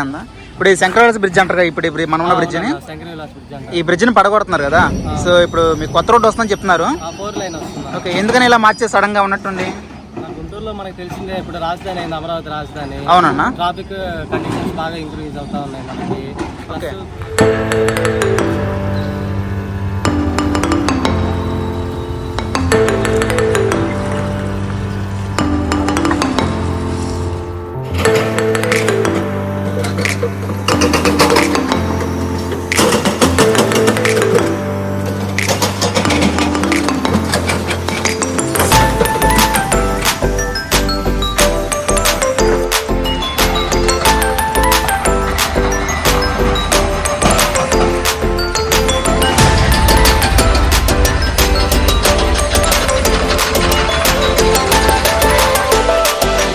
ఉందా? ఇప్పుడు ఈ శంకరవిలాస్ బ్రిడ్జ్ అంటారు కదా, ఇప్పుడు మనం ఉన్న బ్రిడ్జిని, ఈ బ్రిడ్జిని పడగొడుతున్నారు కదా. సో ఇప్పుడు మీకు కొత్త రోడ్డు వస్తుందని చెప్తున్నారు. ఓకే, ఎందుకని ఇలా మార్చే సడన్ గా ఉన్నట్టుండి? గుంటూరులో మనకు తెలిసిందే, ఇప్పుడు రాజధాని అయింది, అమరావతి రాజధాని. అవునన్నా, ట్రాఫిక్ కండిషన్స్ బాగా ఇంక్రీజ్ అవుతా ఉన్నాయి మనకి. ఓకే,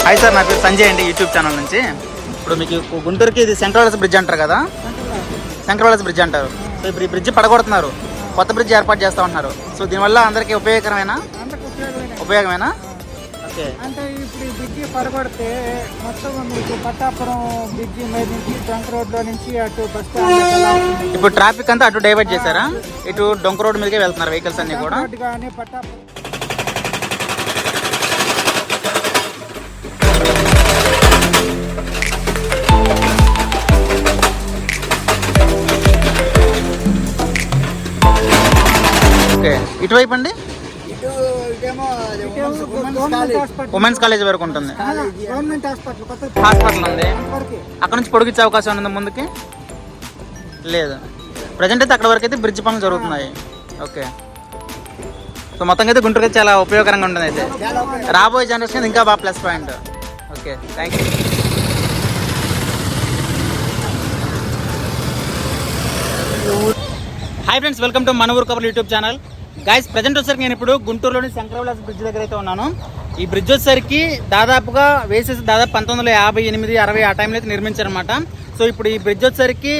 హాయ్ సార్, నా పేరు సంజయ్ అండి, యూట్యూబ్ ఛానల్ నుంచి. ఇప్పుడు మీకు గుంటూరుకి ఇది శంకరవిలాస్ బ్రిడ్జ్ అంటారు కదా, శంకరవిలాస్ బ్రిడ్జ్ అంటారు. సో ఇప్పుడు ఈ బ్రిడ్జ్ పడగొడుతున్నారు, కొత్త బ్రిడ్జ్ ఏర్పాటు చేస్తూ ఉంటున్నారు. సో దీనివల్ల అందరికీ ఉపయోగకరమేనా? ఓకే, అంటే ఇప్పుడు ఈ బ్రిడ్జి పడగొడితే మొత్తం మీకు పట్టాపురం బ్రిడ్జి మీద నుంచి డొంక రోడ్లో నుంచి అటు బస్ స్టాండ్, ఇప్పుడు ట్రాఫిక్ అంతా అటు డైవర్ట్ చేశారా? ఇటు డొంక రోడ్ మీదకే వెళ్తున్నారు వెహికల్స్ అన్ని కూడా. కానీ పట్టాపురం ఓకే, ఇటువైపు అండి ఉమెన్స్ కాలేజ్ వరకు ఉంటుంది. గవర్నమెంట్ హాస్పిటల్ ఉంది, అక్కడ నుంచి పొడిగించే అవకాశం ఉంది ముందుకి? లేదు, ప్రజెంట్ అయితే అక్కడ వరకు అయితే బ్రిడ్జ్ పనులు జరుగుతున్నాయి. ఓకే, సో మొత్తంగా అయితే గుంటూరుకి చాలా ఉపయోగకరంగా ఉంటుంది. అయితే రాబోయే జనరేషన్ ఇంకా బాగా plus point. Okay, thank you. Hi friends, welcome to మన ఊరు కబుర్లు యూట్యూబ్ ఛానల్. గైస్, ప్రజెంట్ వచ్చేసరికి నేను ఇప్పుడు గుంటూరులోని శంకరవిలాస్ బ్రిడ్జ్ దగ్గర అయితే ఉన్నాను. ఈ బ్రిడ్జ్ వచ్చేసరికి దాదాపుగా వేసేసి దాదాపు 1958, 60 ఆ టైంలో అయితే నిర్మించారనమాట. సో ఇప్పుడు ఈ బ్రిడ్జ్ వచ్చేసరికి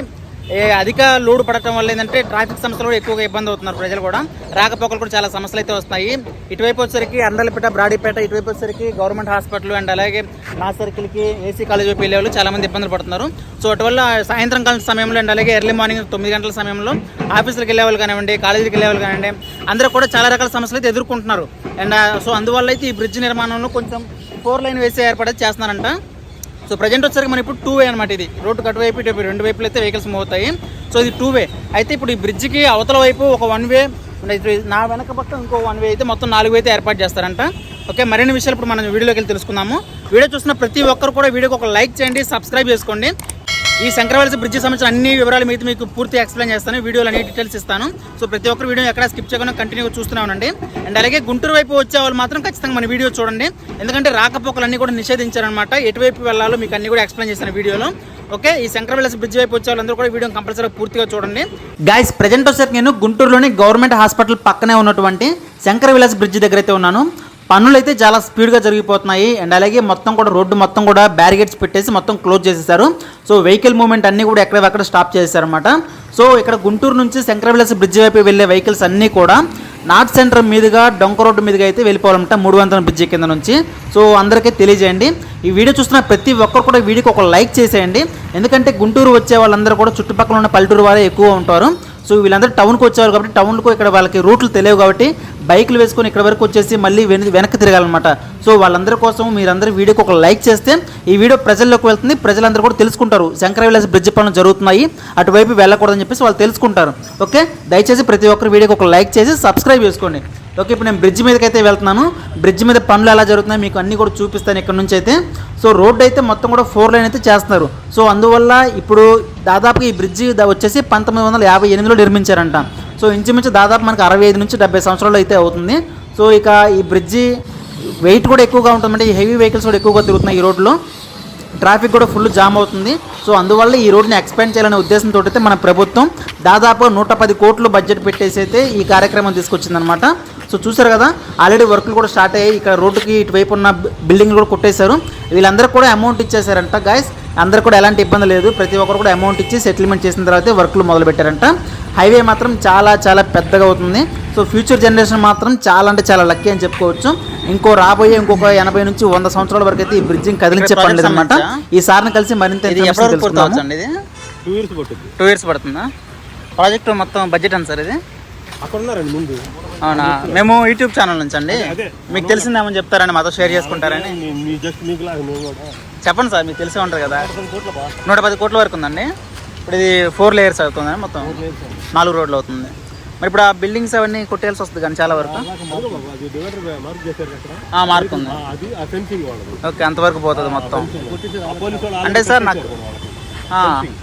అధిక లోడ్ పడటం వల్ల ఏంటంటే ట్రాఫిక్ సమస్యలు కూడా ఎక్కువగా ఇబ్బంది అవుతున్నారు ప్రజలు కూడా. రాకపోకలు కూడా చాలా సమస్యలు అయితే వస్తాయి. ఇటువైపు వచ్చేసరికి అందలపేట, బ్రాడీపేట, ఇటువైపు వచ్చేసరికి గవర్నమెంట్ హాస్పిటల్ అండ్ అలాగే నా సర్కిల్కి ఏసీ కాలేజ్ వైపు వెళ్ళే వాళ్ళు చాలా మంది ఇబ్బందులు పడుతున్నారు. సో అటువల్ల సాయంత్రం కాలం సమయంలో అండ్ అలాగే ఎర్లీ మార్నింగ్ 9 గంటల సమయంలో ఆఫీసులకు వెళ్ళే వాళ్ళు కానివ్వండి, కాలేజీకి వెళ్ళే వాళ్ళు కానివ్వండి, అందరూ కూడా చాలా రకాల సమస్యలు అయితే ఎదుర్కొంటున్నారు. అండ్ సో అందువల్ల అయితే ఈ బ్రిడ్జ్ నిర్మాణంలో కొంచెం 4 లైన్ వేసే ఏర్పాటు చేస్తున్నారంట. సో ప్రజెంట్ వచ్చేసరికి మనం ఇప్పుడు 2 వే అనమాట. ఇది రోడ్డు కటువైపు ఇటు రెండు వైపులు అయితే వెహికల్స్ మూవ్ అవుతాయి. సో ఇది 2 వే. అయితే ఇప్పుడు ఈ బ్రిడ్జికి అవతల వైపు ఒక 1 వే, నా వెనక పక్క ఇంకో 1 వే అయితే మొత్తం 4 వే అయితే ఏర్పాటు చేస్తారంట. ఓకే, మరిన్ని విషయాలు ఇప్పుడు మనం వీడియోలోకి వెళ్ళి తెలుసుకుందాము. వీడియో చూస్తున్న ప్రతి ఒక్కరు కూడా వీడియోకి ఒక లైక్ చేయండి, సబ్స్క్రైబ్ చేసుకోండి. ఈ శంకరవిలాస్ బ్రిడ్జి సంబంధించిన అన్ని వివరాలు మీకు పూర్తి ఎక్స్ప్లెయిన్ చేస్తాను, వీడియోలో అన్ని డీటెయిల్స్ ఇస్తాను. సో ప్రతి ఒక్కరు వీడియో ఎక్కడ స్కిప్ చేయకుండా కంటిన్యూగా చూస్తూనే ఉండండి. అండ్ అలాగే గుంటూరు వైపు వచ్చే వాళ్ళు మాత్రం ఖచ్చితంగా మన వీడియో చూడండి, ఎందుకంటే రాకపోకలు అన్ని కూడా నిషేధించారనమాట. ఎటువైపు వెళ్ళాలో మీకు అన్ని కూడా ఎక్స్ప్లెయిన్ చేస్తాను వీడియోలో. ఓకే, ఈ శంకరవిలాస్ బ్రిడ్జ్ వైపు వచ్చే వాళ్ళందరూ కూడా వీడియో కంపల్సరీ పూర్తిగా చూడండి. గైస్, ప్రజెంట్ వచ్చేసరికి నేను గుంటూరులోని గవర్నమెంట్ హాస్పిటల్ పక్కనే ఉన్నటువంటి శంకరవిలాస్ బ్రిడ్జ్ దగ్గర అయితే ఉన్నాను. పనులు అయితే చాలా స్పీడ్గా జరిగిపోతున్నాయి. అండ్ అలాగే మొత్తం కూడా రోడ్డు మొత్తం కూడా బ్యారిగేడ్స్ పెట్టేసి మొత్తం క్లోజ్ చేసేసారు. సో వెహికల్ మూవ్మెంట్ అన్నీ కూడా ఎక్కడెక్కడ స్టాప్ చేసేసారనమాట. సో ఇక్కడ గుంటూరు నుంచి శంకరవిలాస్ బ్రిడ్జ్ వైపు వెళ్ళే వెహికల్స్ అన్నీ కూడా నార్త్ సెంటర్ మీదుగా డొంక రోడ్డు మీదుగా అయితే వెళ్ళిపోవాలన్నమాట, 300 బ్రిడ్జి కింద నుంచి. సో అందరికీ తెలియజేయండి. ఈ వీడియో చూస్తున్న ప్రతి ఒక్కరు కూడా వీడియోకి ఒక లైక్ చేసేయండి, ఎందుకంటే గుంటూరు వచ్చే వాళ్ళందరూ కూడా చుట్టుపక్కల ఉన్న పల్లెటూరు వారే ఎక్కువ ఉంటారు. సో వీళ్ళందరూ టౌన్కి వచ్చేవారు కాబట్టి టౌన్కు ఇక్కడ వాళ్ళకి రూట్లు తెలియవు కాబట్టి బైకులు వేసుకొని ఇక్కడ వరకు వచ్చేసి మళ్ళీ వెనక్కి తిరగాలన్నమాట. సో వాళ్ళందరి కోసం మీరందరూ వీడియోకి ఒక లైక్ చేస్తే ఈ వీడియో ప్రజల్లోకి వెళ్తుంది, ప్రజలందరూ కూడా తెలుసుకుంటారు శంకరవిలాస్ బ్రిడ్జ్ పనులు జరుగుతున్నాయి, అటువైపు వెళ్ళకూడదని చెప్పేసి వాళ్ళు తెలుసుకుంటారు. ఓకే, దయచేసి ప్రతి ఒక్కరు వీడియోకి ఒక లైక్ చేసి సబ్స్క్రైబ్ చేసుకోండి. ఓకే, ఇప్పుడు నేను బ్రిడ్జ్ మీదకి అయితే వెళ్తున్నాను. బ్రిడ్జ్ మీద పనులు ఎలా జరుగుతున్నాయి మీకు అన్నీ కూడా చూపిస్తాను ఇక్కడ నుంచి అయితే. సో రోడ్డు అయితే మొత్తం కూడా 4 లైన్ అయితే చేస్తున్నారు. సో అందువల్ల ఇప్పుడు దాదాపుగా ఈ బ్రిడ్జి వచ్చేసి 1958లో నిర్మించారంట. సో ఇంచుమించు దాదాపు మనకి 65 నుంచి 70 సంవత్సరాలు అయితే అవుతుంది. సో ఇక ఈ బ్రిడ్జి వెయిట్ కూడా ఎక్కువగా ఉంటుందంటే ఈ హెవీ వెహికల్స్ కూడా ఎక్కువగా తిరుగుతున్నాయి ఈ రోడ్లో. ట్రాఫిక్ కూడా ఫుల్ జామ్ అవుతుంది. సో అందువల్ల ఈ రోడ్ని ఎక్స్పాండ్ చేయాలనే ఉద్దేశంతో అయితే మన ప్రభుత్వం దాదాపు 110 కోట్లు బడ్జెట్ పెట్టేసి అయితే ఈ కార్యక్రమం తీసుకొచ్చిందనమాట. సో చూసారు కదా, ఆల్రెడీ వర్క్లు కూడా స్టార్ట్ అయ్యాయి. ఇక్కడ రోడ్డుకి ఇటువైపు ఉన్న బిల్డింగ్లు కూడా కొట్టేశారు. వీళ్ళందరూ కూడా అమౌంట్ ఇచ్చేసారంట. గైస్, అందరూ కూడా ఎలాంటి ఇబ్బంది లేదు, ప్రతి ఒక్కరు కూడా అమౌంట్ ఇచ్చి సెటిల్మెంట్ చేసిన తర్వాతే వర్క్లు మొదలు పెట్టారంట. హైవే మాత్రం చాలా చాలా పెద్దగా అవుతుంది. సో ఫ్యూచర్ జనరేషన్ మాత్రం చాలా అంటే చాలా లక్కీ అని చెప్పుకోవచ్చు. రాబోయే ఇంకొక 80 నుంచి 100 సంవత్సరాల వరకు అయితే ఈ బ్రిడ్జిని కదిలించే పని లేదన్నమాట. ఈ సార్ని కలిసి మరింత 2 ఇయర్స్ పడుతుందా ప్రాజెక్ట్ మొత్తం బడ్జెట్ అండి సార్ ఇది? అక్కడ ఉన్నారండి ముందు. అవునా, మేము యూట్యూబ్ ఛానల్ నుంచి అండి. మీకు తెలిసిందేమని చెప్తారని మాతో షేర్ చేసుకుంటారని. చెప్పండి సార్, మీకు తెలిసే ఉంటారు కదా. 110 కోట్ల వరకు ఉందండి. ఇప్పుడు ఇది 4 లేయర్స్ అవుతుందండి, మొత్తం 4 రోడ్లు అవుతుంది. మరి ఇప్పుడు ఆ బిల్డింగ్స్ అవన్నీ కొట్టేయాల్సి వస్తుంది కానీ చాలా వరకు మార్క్ ఉంది. ఓకే, అంతవరకు పోతుంది మొత్తం. అంటే సార్ నాకు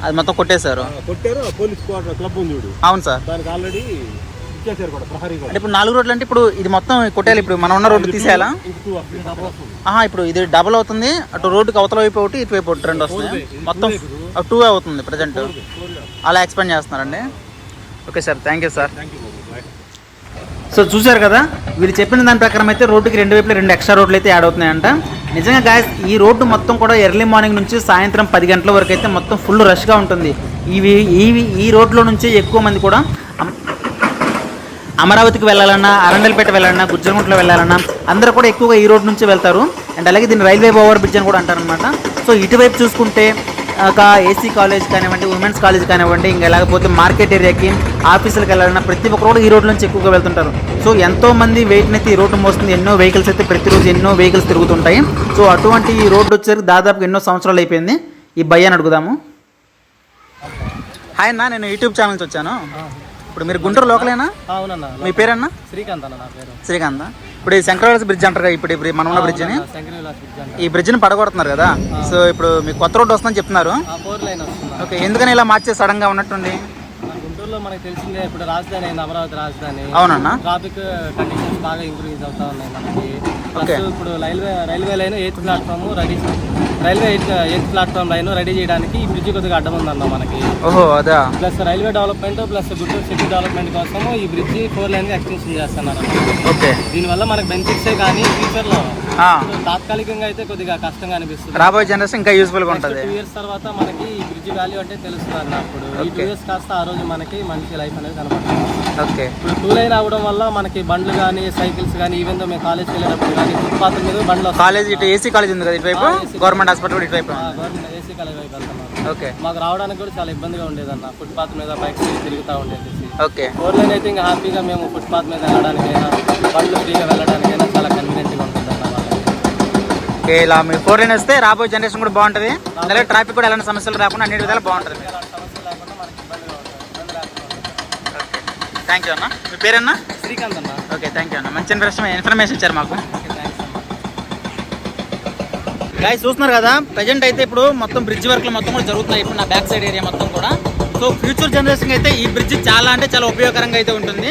అది మొత్తం కొట్టేశారు. అవును సార్. అంటే ఇప్పుడు 4 రోడ్లు అంటే ఇప్పుడు ఇది మొత్తం కొట్టేయాలి. ఇప్పుడు మనం ఉన్న రోడ్డు తీసేయాలా? ఇప్పుడు ఇది డబుల్ అవుతుంది. అటు రోడ్డుకి అవతల వైపు ఒకటి, ఇటువైపు ఒకటి 2 వస్తుంది. మొత్తం 2 అవుతుంది ప్రజెంట్. అలా ఎక్స్పెండ్ చేస్తున్నారండి. Okay sir, thank you sir. So చూశారు కదా, వీళ్ళు చెప్పిన దాని ప్రకారం అయితే రోడ్డుకి 2 వైపులా 2 ఎక్స్ట్రా రోడ్లు అయితే యాడ్ అవుతున్నాయంట. నిజంగా గాయస్, ఈ రోడ్డు మొత్తం కూడా ఎర్లీ మార్నింగ్ నుంచి సాయంత్రం 10 గంటల వరకు అయితే మొత్తం ఫుల్ రష్గా ఉంటుంది. ఈ రోడ్లో నుంచి ఎక్కువ మంది కూడా అమరావతికి వెళ్ళాలన్నా, అరండల్పేట వెళ్ళాలన్నా, గుజ్జరగుంటలో వెళ్ళాలన్నా అందరూ కూడా ఎక్కువగా ఈ రోడ్ నుంచి వెళ్తారు. అండ్ అలాగే దీన్ని రైల్వే ఓవర్ బ్రిడ్జ్ అని కూడా అంటారనమాట. సో ఇటువైపు చూసుకుంటే ఒక ఏసీ కాలేజ్ కానివ్వండి, ఉమెన్స్ కాలేజ్ కానివ్వండి, ఇంకా లేకపోతే మార్కెట్ ఏరియాకి, ఆఫీసులకు వెళ్ళాలన్నా ప్రతి ఒక్కరు కూడా ఈ రోడ్ నుంచి ఎక్కువగా వెళ్తుంటారు. సో ఎంతోమంది వెయిట్ని అయితే ఈ రోడ్డు మోస్తుంది. ఎన్నో వెహికల్స్ అయితే ప్రతిరోజు ఎన్నో వెహికల్స్ తిరుగుతుంటాయి. సో అటువంటి ఈ రోడ్డు వచ్చేసరికి దాదాపు ఎన్నో సంవత్సరాలు అయిపోయింది. ఈ భయ్యాన్ని అడుగుదాము. హాయ్ అన్న, నేను యూట్యూబ్ ఛానల్ నుంచి వచ్చాను. ఇప్పుడు మీరు గుంటూరు లోకలేనా? అవునన్నా. మీ పేరన్నా? శ్రీకాంత్ అన్న నా పేరు. శ్రీకాంత్. ఇప్పుడు ఈ శంకరవిలాస్ బ్రిడ్జ్ అంటారు కదా, ఇప్పుడు మనం ఉన్న బ్రిడ్జిని, ఈ బ్రిడ్జిని పడగొడుతున్నారు కదా. సో ఇప్పుడు మీకు కొత్త రోడ్డు వస్తుందని చెప్తున్నారు. ఓకే, ఎందుకని ఇలా మార్చే సడన్ గా ఉన్నట్టుంది? గుంటూరులో మనకి తెలిసిందే, ఇప్పుడు రాజధాని అయింది, అమరావతి రాజధాని. అవునన్నా. ట్రాఫిక్ కండిషన్స్ బాగా ఇంక్రీజ్ అవుతా ఉన్నాయి మనకి. ఇప్పుడు railway line 8th platform ready, railway 8th platform line ready చేయడానికి ఈ బ్రిడ్జ్ కొద్దిగా అడ్డం ఉందన్న మనకి. ఓహో, అదా. Plus railway development plus Guntur city development కోసం ఈ బ్రిడ్జ్ 4 లైన్ ఎక్స్టెన్షన్ చేస్తున్నారు. ఓకే, దీనివల్ల మనకి బెనిఫిట్సే కానీ ఫ్యూచర్ లో తాత్కాలికంగా అయితే కొద్దిగా కష్టంగా అనిపిస్తుంది. రాబోయే జనరేషన్ ఇంకా యూస్ఫుల్ గా ఉంటుంది. 2 years తర్వాత మనకి ఈ బ్రిడ్జ్ వాల్యూ అంటే తెలుస్తుంది అన్నప్పుడు. ఈ 2 years కాస్త ఆ రోజు మనకి మంచి లైఫ్ అనేది కనబడుతుంది. ఓకే, ఇప్పుడు 2 లైన్ అవ్వడం వల్ల మనకి బండ్లు కానీ, సైకిల్స్ కానీ, ఈవెన్ తో మేము కాలేజ్కి వెళ్ళేటప్పుడు కానీ ఫుట్పాత్ మీద బండ్లు. కాలేజ్ ఇటు ఏసీ కాలేజ్ ఉంది కదా ఇటువైపు, గవర్నమెంట్ హాస్పిటల్ ఇటువైపు. గవర్నమెంట్ ఏసీ కాలేజ్ వైపు వెళ్తున్నాం. ఓకే, మాకు రావడానికి కూడా చాలా ఇబ్బందిగా ఉండేదన్న. ఫుట్పాత్ మీద బైక్స్ తిరుగుతూ ఉండేది. ఓకే, 4 లైన్ అయితే ఇంకా హ్యాపీగా మేము ఫుట్పాత్ మీద వెళ్ళడానికైనా, బండ్లు ఫ్రీగా వెళ్ళడానికైనా చాలా కన్వీనియంట్గా ఉంటుంది అన్న వాళ్ళకి. ఓకే, ఇలా మీరు 4 లైన్ వస్తే రాబోయే జనరేషన్ కూడా బాగుంటుంది. అలాగే ట్రాఫిక్ కూడా ఎలాంటి సమస్యలు రాకుండా అన్ని విధాలు బాగుంటుంది. సమస్యలు లేకుండా మనకి ఇబ్బందిగా ఉంటుంది. ఓకే, థ్యాంక్ యూ అన్న. మీ పేరన్నా? శ్రీకాంత్ అన్న. ఓకే, థ్యాంక్ యూ అన్న. మంచి ఇన్ఫర్మేషన్ ఇచ్చారు మాకు. గాయ్స్ చూస్తున్నారు కదా, ప్రజెంట్ అయితే ఇప్పుడు మొత్తం బ్రిడ్జ్ వర్క్లు మొత్తం కూడా జరుగుతున్నాయి ఇప్పుడు నా బ్యాక్ సైడ్ ఏరియా మొత్తం కూడా. సో ఫ్యూచర్ జనరేషన్ అయితే ఈ బ్రిడ్జ్ చాలా అంటే చాలా ఉపయోగకరంగా అయితే ఉంటుంది.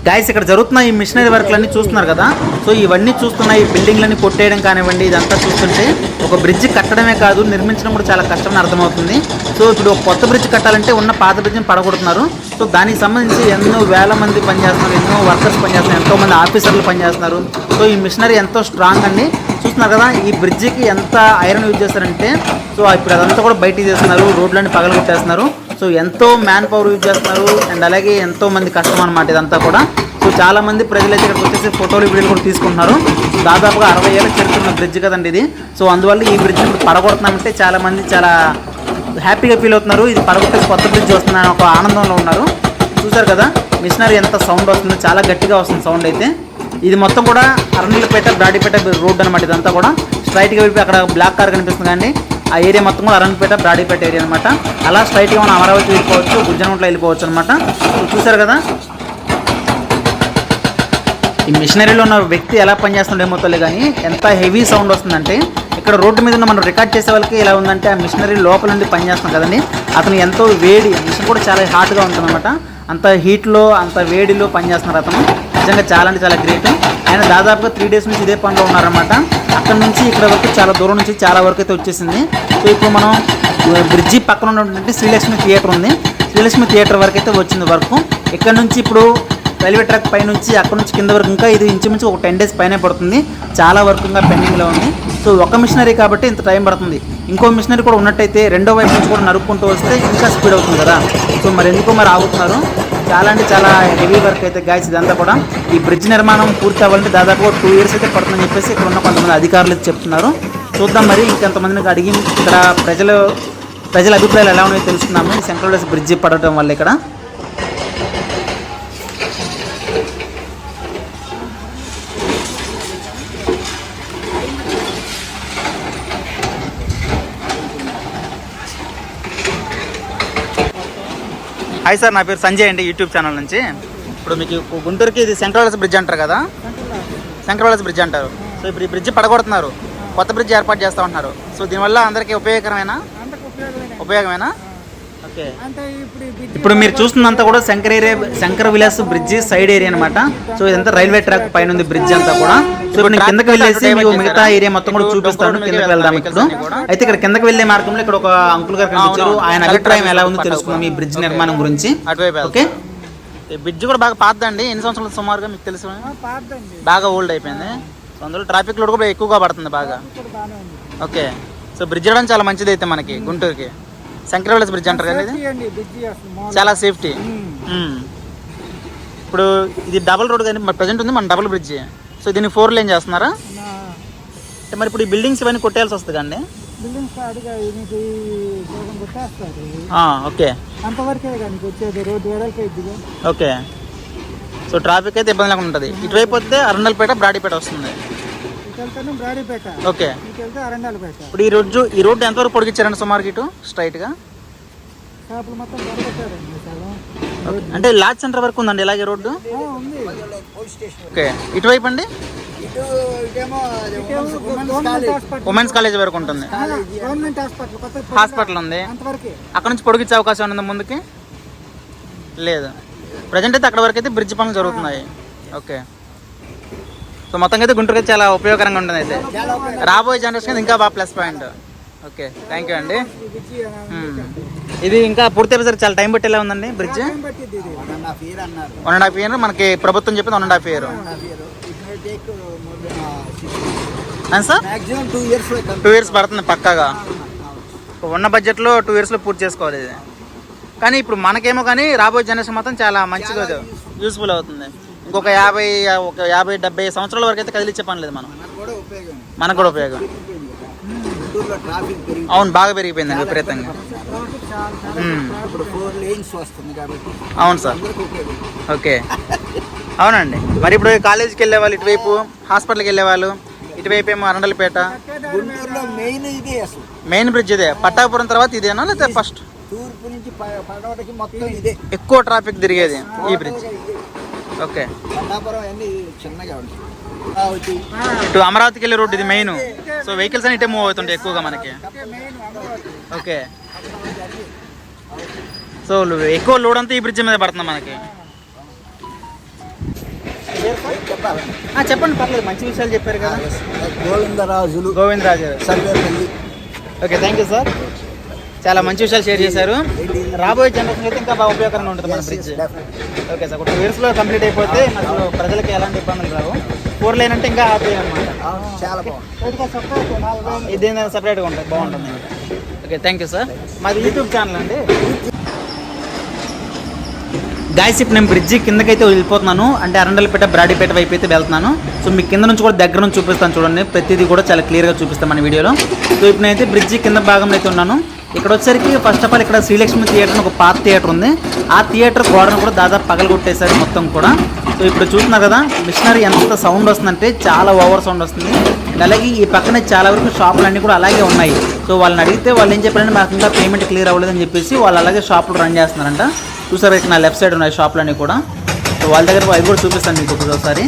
గాయస్, ఇక్కడ జరుగుతున్న ఈ మిషనరీ వర్క్లన్నీ చూస్తున్నారు కదా. సో ఇవన్నీ చూస్తున్న ఈ బిల్డింగ్లన్నీ కొట్టేయడం కానివ్వండి, ఇదంతా చూస్తుంటే ఒక బ్రిడ్జ్ కట్టడమే కాదు, నిర్మించడం కూడా చాలా కష్టమని అర్థమవుతుంది. సో ఇప్పుడు ఒక కొత్త బ్రిడ్జ్ కట్టాలంటే ఉన్న పాత బ్రిడ్జ్ని పడగొడుతున్నారు. సో దానికి సంబంధించి ఎన్నో వేల మంది పనిచేస్తున్నారు, ఎన్నో వర్కర్స్ పనిచేస్తున్నారు, ఎంతోమంది ఆఫీసర్లు పనిచేస్తున్నారు. సో ఈ మిషనరీ ఎంతో స్ట్రాంగ్ అండి. చూస్తున్నారు కదా, ఈ బ్రిడ్జికి ఎంత ఐరన్ యూజ్ చేస్తారంటే, సో ఇప్పుడు అదంతా కూడా బయటికి చేస్తున్నారు, రోడ్లన్నీ పగలగొట్టేస్తున్నారు. సో ఎంతో మ్యాన్ పవర్ యూజ్ చేస్తున్నారు. అండ్ అలాగే ఎంతో మంది కష్టం అనమాట ఇదంతా కూడా. సో చాలా మంది ప్రజలైతే ఇక్కడికి వచ్చేసి ఫోటోలు వీడియోలు కూడా తీసుకుంటున్నారు. దాదాపుగా 60 ఏళ్ళ చరిత్ర ఉన్న బ్రిడ్జ్ కదండి ఇది. సో అందువల్ల ఈ బ్రిడ్జ్ ఇప్పుడు పడగొడుతున్నామంటే చాలా మంది చాలా హ్యాపీగా ఫీల్ అవుతున్నారు. ఇది పడగొట్టేసి కొత్త బ్రిడ్జ్ వస్తుందని ఒక ఆనందంలో ఉన్నారు. చూసారు కదా, మిషనరీ ఎంత సౌండ్ వస్తుందో, చాలా గట్టిగా వస్తుంది సౌండ్ అయితే. ఇది మొత్తం కూడా అరండల్పేట బ్రాడీపేట రోడ్ అనమాట. ఇదంతా కూడా స్ట్రైట్గా వెళ్ళి అక్కడ బ్లాక్ కార్ కనిపిస్తుంది కానీ ఆ ఏరియా మొత్తం కూడా అరండల్పేట బ్రాడీపేట ఏరియా అనమాట. అలా స్ట్రైట్గా మనం అమరావతి వెళ్ళిపోవచ్చు, గుజ్జనగుంటలో వెళ్ళిపోవచ్చు అనమాట. చూసారు కదా, ఈ మిషనరీలో ఉన్న వ్యక్తి ఎలా పనిచేస్తుండేమో తెలియదు కానీ ఎంత హెవీ సౌండ్ వస్తుందంటే, ఇక్కడ రోడ్డు మీద ఉన్న మనం రికార్డ్ చేసే వాళ్ళకి ఎలా ఉందంటే, ఆ మిషనరీ లోపల నుండి పనిచేస్తున్నాం కదండి, అతను ఎంతో వేడి, మిషన్ కూడా చాలా హాట్గా ఉంటుందన్నమాట. అంత హీట్లో అంత వేడిలో పనిచేస్తున్నారు అతను. నిజంగా చాలా అంటే చాలా గ్రేట్. ఆయన దాదాపుగా 3 days నుంచి ఇదే పనిలో ఉన్నారన్నమాట. అక్కడ నుంచి ఇక్కడ వరకు చాలా దూరం నుంచి చాలా వరకు అయితే వచ్చేసింది. సో ఇప్పుడు మనం బ్రిడ్జి పక్కన ఉన్నటువంటి శ్రీలక్ష్మి థియేటర్ ఉంది, శ్రీలక్ష్మి థియేటర్ వరకు అయితే వచ్చింది వర్క్. ఇక్కడ నుంచి ఇప్పుడు రైల్వే ట్రాక్ పై నుంచి అక్కడ నుంచి కింద వరకు ఇంకా ఇది ఇంచుమించు ఒక 10 days పైనే పడుతుంది. చాలా వర్క్ ఇంకా పెండింగ్లో ఉంది. సో ఒక మిషనరీ కాబట్టి ఇంత టైం పడుతుంది. ఇంకో మిషనరీ కూడా ఉన్నట్టయితే రెండో వైపు నుంచి కూడా నరుక్కుంటూ వస్తే ఇంకా స్పీడ్ అవుతుంది కదా. సో మరి ఎందుకో మరి ఆగుతున్నారు. చాలా అంటే చాలా హెవీ వర్క్ అయితే గాయస్ ఇదంతా కూడా. ఈ బ్రిడ్జ్ నిర్మాణం పూర్తి అవ్వాలంటే దాదాపు 2 years అయితే పడుతుందని చెప్పేసి ఇక్కడ ఉన్న కొంతమంది అధికారులు చెప్తున్నారు. చూద్దాం మరి ఇంకెంతమందిని అడిగి ఇక్కడ ప్రజల అభిప్రాయాలు ఎలా ఉన్నాయో తెలుసుకున్నాము ఈ సెంట్రల్ వేస్ బ్రిడ్జి పడటం వల్ల ఇక్కడ. హాయ్ సార్, నా పేరు సంజయ్ అండి, యూట్యూబ్ ఛానల్ నుంచి. ఇప్పుడు మీకు గుంటూరుకి ఇది సెంట్రల్ వేస్ బ్రిడ్జ్ అంటారు కదా, సెంట్రల్ వేస్ బ్రిడ్జ్ అంటారు. సో ఇప్పుడు ఈ బ్రిడ్జ్ పడగొడుతున్నారు, కొత్త బ్రిడ్జ్ ఏర్పాటు చేస్తూ ఉంటున్నారు. సో దీనివల్ల అందరికీ ఉపయోగమేనా? ఓకే. ఇప్పుడు మీరు చూస్తున్నంతా కూడా Shankara Vilas bridge side area అనమాట. సో ఇదంతా రైల్వే ట్రాక్ పైన ఉంది బ్రిడ్జ్ అంతా కూడా. సో ఇప్పుడు నేను కిందకి వెళ్ళేసి మీకు మిగతా ఏరియా మొత్తం కూడా చూపిస్తాను. కిందకి వెళ్దాం ఇప్పుడు. అయితే ఇక్కడ కిందకి వెళ్ళే మార్గంలో ఇక్కడ ఒక అంకుల్ గారు కనిపించారు. ఆయన అభిప్రాయం ఎలా ఉందో తెలుసుకుందాం ఈ బ్రిడ్జ్ నిర్మాణం గురించి. ఓకే. ఈ బ్రిడ్జ్ కూడా బాగా పాతదండి. ఎన్ని సంవత్సరాలు సుమారుగా మీకు తెలుసు? బాగా ఓల్డ్ అయిపోయింది. సో అందులో ట్రాఫిక్ లోడ్ కూడా ఎక్కువగా పడుతుంది బాగా. ఓకే. సో బ్రిడ్జ్ అవడం చాలా మంచిది అయితే మనకి గుంటూరుకి. శంకర విలాస్ బ్రిడ్జ్ అంటారు కదా, ఇది చాలా సేఫ్టీ. ఇప్పుడు ఇది డబుల్ రోడ్ కానీ ప్రజెంట్ ఉంది మన డబుల్ బ్రిడ్జ్. సో దీన్ని 4 lane చేస్తున్నారా? అంటే మరి ఇప్పుడు ఈ బిల్డింగ్స్ ఇవన్నీ కొట్టేయాల్సి వస్తుంది అండి. ఓకే. ఓకే. సో ట్రాఫిక్ అయితే ఇబ్బంది లేకుండా ఉంటుంది. ఇటువైపు వస్తే అరండల్పేట బ్రాడీపేట వస్తుంది. ఓకే. ఇప్పుడు ఈ రోడ్డు ఎంతవరకు పొడిగించారండి సుమారుగా ఇటు స్ట్రైట్ గా? అంటే లాడ్జ్ సెంటర్ వరకు ఉందండి ఇలాగే రోడ్డు. ఓకే. ఇటువైపు అండి ఉమెన్స్ కాలేజ్ వరకు ఉంటుంది. హాస్పిటల్ ఉంది, అక్కడ నుంచి పొడిగించే అవకాశం ఉంది ముందుకి? లేదు. ప్రజెంట్ అయితే అక్కడ వరకు అయితే బ్రిడ్జ్ పనులు జరుగుతున్నాయి. ఓకే. సో మొత్తంగా అయితే గుంటూరుకి చాలా ఉపయోగకరంగా ఉంటుంది అయితే రాబోయే జనరేషన్ ఇంకా బాగా plus point. Okay, thank you అండి. ఇది ఇంకా పూర్తి అయ్యేసరికి చాలా టైం పట్టేలా ఉందండి బ్రిడ్జ్. 1.5 year మనకి ప్రభుత్వం చెప్పింది. 1.5 year సార్. 2 years పడుతుంది పక్కాగా. ఉన్న బడ్జెట్లో 2 yearsలో పూర్తి చేసుకోవాలి ఇది. కానీ ఇప్పుడు మనకేమో కానీ రాబోయే జనరేషన్ మాత్రం చాలా మంచిగా యూస్ఫుల్ అవుతుంది. ఇంకొక 50-70 సంవత్సరాల వరకు అయితే కదిలిచ్చే పని లేదు మనకు కూడా ఉపయోగం. అవును, బాగా పెరిగిపోయిందండి విపరీతంగా. అవును సార్. ఓకే. అవునండి. మరి ఇప్పుడు కాలేజీకి వెళ్ళే వాళ్ళు ఇటువైపు, హాస్పిటల్కి వెళ్ళే వాళ్ళు ఇటువైపు ఏమో అరండలపేట. మెయిన్ బ్రిడ్జ్ ఇదే. పట్టాపురం తర్వాత ఇదేనా లేదా ఫస్ట్? ఎక్కువ ట్రాఫిక్ తిరిగేది ఈ బ్రిడ్జ్. ఓకే. ఇటు అమరావతికి వెళ్ళే రోడ్ ఇది మెయిన్. సో వెహికల్స్ అని ఇటే మూవ్ అవుతుంటాయి ఎక్కువగా మనకి. ఓకే. సో ఎక్కువ లోడ్ అంతా ఈ బ్రిడ్జ్ మీద పడుతుంది మనకి. చెప్పండి, పర్లేదు, మంచి విషయాలు చెప్పారు కదా. Govindaraju. Okay, thank you sir. చాలా మంచి విషయాలు షేర్ చేశారు. రాబోయే జనరేషన్ అయితే ఇంకా బాగా ఉపయోగకరంగా ఉంటుంది మన బ్రిడ్జ్. Okay sir. 2 yearsలో కంప్లీట్ అయిపోతే అసలు ప్రజలకి ఎలాంటి ఇబ్బందులు రావు. 4 lane అంటే ఇంకా హ్యాపీ అనమాట. ఇది సపరేట్గా ఉంటుంది, బాగుంటుంది. Okay, thank you sir. మాది యూట్యూబ్ ఛానల్ అండి. గాయస్ ఇప్పుడు నేను బ్రిడ్జి కిందకైతే వెళ్ళిపోతున్నాను. అంటే అరండలపేట బ్రాడీపేట వైపు అయితే వెళ్తున్నాను. సో మీకు కింద నుంచి కూడా దగ్గర నుంచి చూపిస్తాను చూడండి. ప్రతిదీ కూడా చాలా క్లియర్గా చూపిస్తాను మన వీడియోలో. సో ఇప్పుడు నేనైతే బ్రిడ్జి కింద భాగంలో అయితే ఉన్నాను. ఇక్కడ వచ్చేసరికి ఫస్ట్ ఆఫ్ ఆల్ ఇక్కడ శ్రీలక్ష్మి థియేటర్ అని ఒక పాత థియేటర్ ఉంది. ఆ థియేటర్ గోడను కూడా దాదాపు పగలగొట్టేశారు మొత్తం కూడా. సో ఇప్పుడు చూస్తున్నారు కదా మిషనరీ ఎంత సౌండ్ వస్తుందంటే చాలా ఓవర్ సౌండ్ వస్తుంది. అలాగే ఈ పక్కనే చాలా వరకు షాపులు అన్నీ కూడా అలాగే ఉన్నాయి. సో వాళ్ళని అడిగితే వాళ్ళు ఏం చెప్పారంటే మాకు ఇంకా పేమెంట్ క్లియర్ అవ్వలేదని చెప్పేసి వాళ్ళు అలాగే షాపులు రన్ చేస్తున్నారంట. చూసారు ఇక్కడ నా లెఫ్ట్ సైడ్ ఉన్నాయి షాపులన్నీ కూడా. సో వాళ్ళ దగ్గర అవి కూడా చూపిస్తాను మీకు ఒకసారి.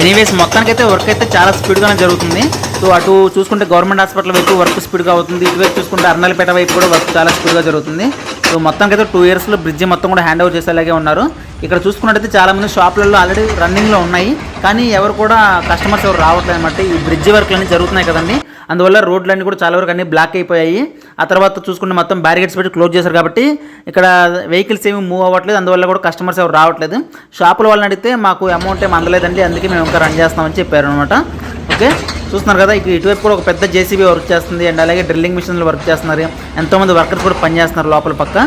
ఎనీవేస్ మొత్తానికైతే వర్క్ అయితే చాలా స్పీడ్గానే జరుగుతుంది. సో అటు చూసుకుంటే గవర్నమెంట్ హాస్పిటల్ వైపు వర్క్ స్పీడ్గా అవుతుంది, ఇటువైపు చూసుకుంటే అర్నల్పేట వైపు కూడా వర్క్ చాలా స్పీడ్గా జరుగుతుంది. సో మొత్తానికైతే 2 ఇయర్స్లో బ్రిడ్జి మొత్తం కూడా హ్యాండ్ ఓవర్ చేసేలాగే ఉన్నారు. ఇక్కడ చూసుకున్నట్టయితే చాలామంది షాపులలో ఆల్రెడీ రన్నింగ్లో ఉన్నాయి, కానీ ఎవరు కూడా కస్టమర్స్ ఎవరు రావట్లేదు అనమాట. ఈ బ్రిడ్జి వర్క్లు అన్నీ జరుగుతున్నాయి కదండి, అందువల్ల రోడ్లన్నీ కూడా చాలా వరకు అన్నీ బ్లాక్ అయిపోయాయి. ఆ తర్వాత చూసుకుంటే మొత్తం బ్యారికేడ్స్ పెట్టి క్లోజ్ చేశారు కాబట్టి ఇక్కడ వెహికల్స్ ఏమి మూవ్ అవ్వట్లేదు, అందువల్ల కూడా కస్టమర్స్ ఎవరు రావట్లేదు. షాపుల వాళ్ళని అడిగితే మాకు అమౌంట్ ఏమి అందలేదండి, అందుకే మేము ఇంకా రన్ చేస్తామని చెప్పారు అనమాట. ఓకే, చూస్తున్నారు కదా, ఇటువైపు కూడా ఒక పెద్ద జేసీబీ వర్క్ చేస్తుంది అండ్ అలాగే డ్రిల్లింగ్ మిషన్లు వర్క్ చేస్తున్నారు. ఎంతోమంది వర్కర్స్ కూడా పనిచేస్తున్నారు లోపల పక్క.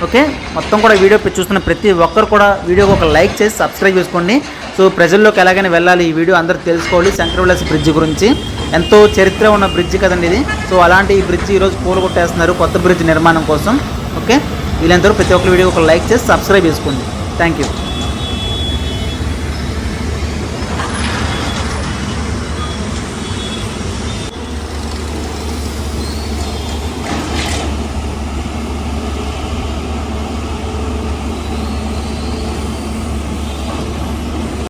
ఓకే, మొత్తం కూడా వీడియో చూస్తున్న ప్రతి ఒక్కరు కూడా వీడియోకి ఒక లైక్ చేసి సబ్స్క్రైబ్ చేసుకోండి. సో ప్రజల్లోకి ఎలాగైనా వెళ్ళాలి, ఈ వీడియో అందరూ తెలుసుకోవాలి. శంకరవిలాస్ బ్రిడ్జ్ గురించి ఎంతో చరిత్ర ఉన్న బ్రిడ్జ్ కదండి ఇది. సో అలాంటి ఈ బ్రిడ్జ్ ఈరోజు కూలగొట్టేస్తున్నారు కొత్త బ్రిడ్జ్ నిర్మాణం కోసం. ఓకే, వీళ్ళందరూ ప్రతి ఒక్కరు వీడియో ఒక లైక్ చేసి సబ్స్క్రైబ్ చేసుకోండి. Thank you.